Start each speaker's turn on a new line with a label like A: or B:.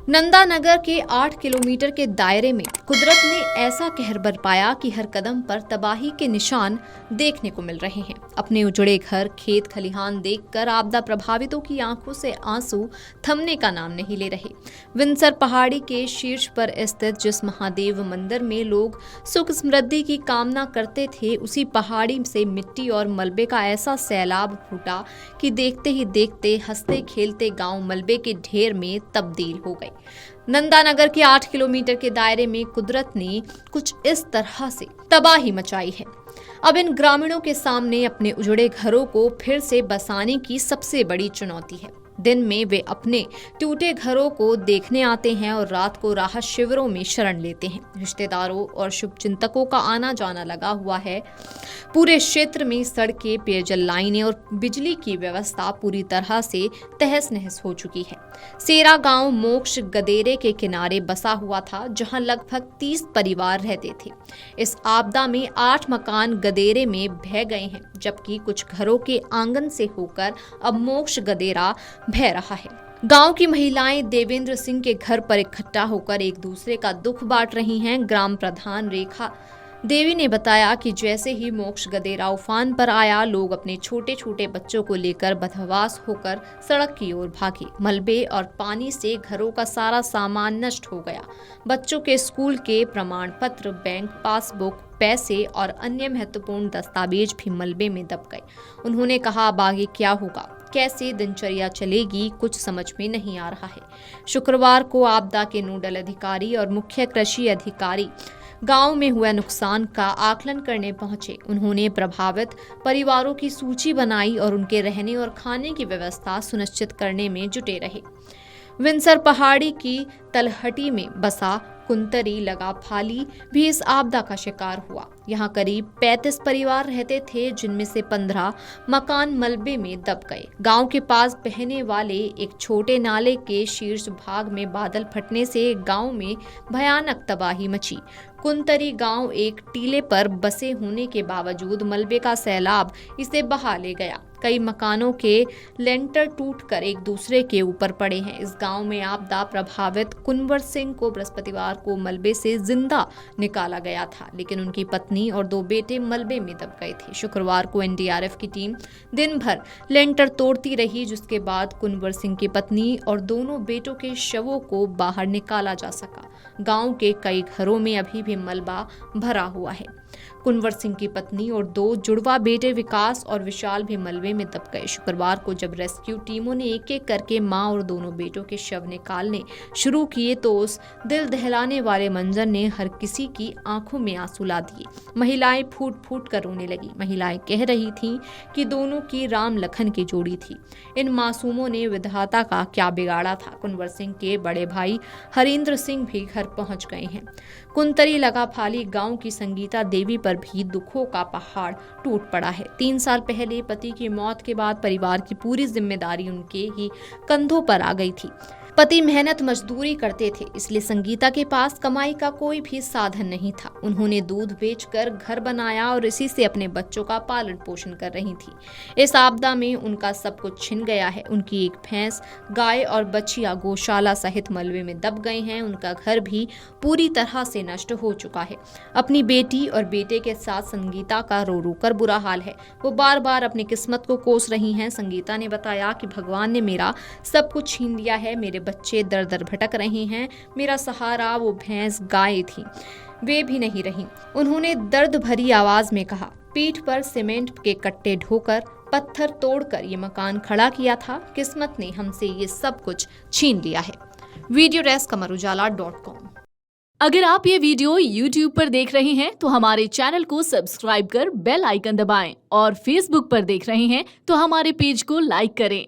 A: नंदानगर के 8 किलोमीटर के दायरे में कुदरत ने ऐसा कहर बरपाया कि हर कदम पर तबाही के निशान देखने को मिल रहे हैं। अपने उजड़े घर, खेत खलिहान देखकर आपदा प्रभावितों की आंखों से आंसू थमने का नाम नहीं ले रहे। विंसर पहाड़ी के शीर्ष पर स्थित जिस महादेव मंदिर में लोग सुख समृद्धि की कामना करते थे, उसी पहाड़ी से मिट्टी और मलबे का ऐसा सैलाब फूटा कि देखते ही देखते हंसते खेलते गांव मलबे के ढेर में तब्दील हो गए। नंदानगर के 8 किलोमीटर के दायरे में कुदरत ने कुछ इस तरह से तबाही मचाई है। अब इन ग्रामीणों के सामने अपने उजड़े घरों को फिर से बसाने की सबसे बड़ी चुनौती है। दिन में वे अपने टूटे घरों को देखने आते हैं और रात को राहत शिविरों में शरण लेते हैं। रिश्तेदारों और शुभचिंतकों का आना जाना लगा हुआ है। पूरे क्षेत्र में सड़कें, पेयजल लाइनें और बिजली की व्यवस्था पूरी तरह से तहस नहस हो चुकी है। सेरा गांव मोक्ष गदेरे के किनारे बसा हुआ था, जहां लगभग 30 परिवार रहते थे। इस आपदा में 8 मकान गदेरे में बह गए हैं, जबकि कुछ घरों के आंगन से होकर अब मोक्ष गदेरा बह रहा है। गांव की महिलाएं देवेंद्र सिंह के घर पर इकट्ठा होकर एक दूसरे का दुख बांट रही हैं। ग्राम प्रधान रेखा देवी ने बताया कि जैसे ही मोक्ष गदेरा उफान पर आया, लोग अपने छोटे छोटे बच्चों को लेकर बदहवास होकर सड़क की ओर भागे। मलबे और पानी से घरों का सारा सामान नष्ट हो गया। बच्चों के स्कूल के प्रमाण पत्र, बैंक पासबुक, पैसे और अन्य महत्वपूर्ण दस्तावेज भी मलबे में दब गए। उन्होंने कहा, अब आगे क्या होगा, कैसे दिनचर्या चलेगी, कुछ समझ में नहीं आ रहा है। शुक्रवार को आपदा के नोडल अधिकारी और मुख्य कृषि अधिकारी गांव में हुए नुकसान का आकलन करने पहुंचे। उन्होंने प्रभावित परिवारों की सूची बनाई और उनके रहने और खाने की व्यवस्था सुनिश्चित करने में जुटे रहे। विंसर पहाड़ी की तलहटी में बसा कुंतरी लगा फाली भी इस आपदा का शिकार हुआ। यहाँ करीब 35 परिवार रहते थे, जिनमें से 15 मकान मलबे में दब गए। गांव के पास बहने वाले एक छोटे नाले के शीर्ष भाग में बादल फटने से गांव में भयानक तबाही मची। कुंतरी गांव एक टीले पर बसे होने के बावजूद मलबे का सैलाब इसे बहा ले गया। कई मकानों के लेंटर टूटकर एक दूसरे के ऊपर पड़े हैं। इस गांव में आपदा प्रभावित कुंवर सिंह को बृहस्पतिवार को मलबे से जिंदा निकाला गया था, लेकिन उनकी पत्नी और 2 बेटे मलबे में दब गए थे। शुक्रवार को एनडीआरएफ की टीम दिन भर लेंटर तोड़ती रही, जिसके बाद कुंवर सिंह की पत्नी और दोनों बेटों के शवों को बाहर निकाला जा सका। गांव के कई घरों में अभी भी मलबा भरा हुआ है। कुंवर सिंह की पत्नी और 2 जुड़वा बेटे विकास और विशाल भी मलबे में दब गए। शुक्रवार को जब रेस्क्यू टीमों ने एक एक करके मां और दोनों बेटों के शव निकालने शुरू किए, तो उस दिल दहलाने वाले मंजर ने हर किसी की आंखों में आंसू ला दिए। महिलाएं फूट फूट कर रोने लगी। महिलाएं कह रही थीं कि दोनों की राम लखन की जोड़ी थी। इन मासूमों ने विधाता का क्या बिगाड़ा था। कुंवर सिंह के बड़े भाई हरिंद्र सिंह भी घर पहुंच गए हैं। कुंतरी लगा फाली गांव की संगीता देवी पर भी दुखों का पहाड़ टूट पड़ा है। 3 साल पहले पति की मौत के बाद परिवार की पूरी जिम्मेदारी उनके ही कंधों पर आ गई थी। पति मेहनत मजदूरी करते थे, इसलिए संगीता के पास कमाई का कोई भी साधन नहीं था। उन्होंने दूध बेचकर घर बनाया और इसी से अपने बच्चों का पालन पोषण कर रही थी। इस आपदा में उनका सब कुछ छिन गया है। उनकी एक भैंस, गाय और बछिया गौशाला सहित मलबे में दब गए हैं। उनका घर भी पूरी तरह से नष्ट हो चुका है। अपनी बेटी और बेटे के साथ संगीता का रो रो कर बुरा हाल है। वो बार बार अपनी किस्मत को कोस रही हैं। संगीता ने बताया कि भगवान ने मेरा सब कुछ छीन लिया है। मेरे बच्चे दर दर भटक रहे हैं। मेरा सहारा वो भैंस गाय थी, वे भी नहीं रही। उन्होंने दर्द भरी आवाज में कहा, पीठ पर सीमेंट के कट्टे ढोकर, पत्थर तोड़कर ये मकान खड़ा किया था। किस्मत ने हमसे ये सब कुछ छीन लिया है। Video desk Amar Ujala.
B: अगर आप ये वीडियो YouTube पर देख रहे हैं तो हमारे चैनल को सब्सक्राइब कर बेल आइकन दबाएं, और Facebook पर देख रहे हैं तो हमारे पेज को लाइक करें।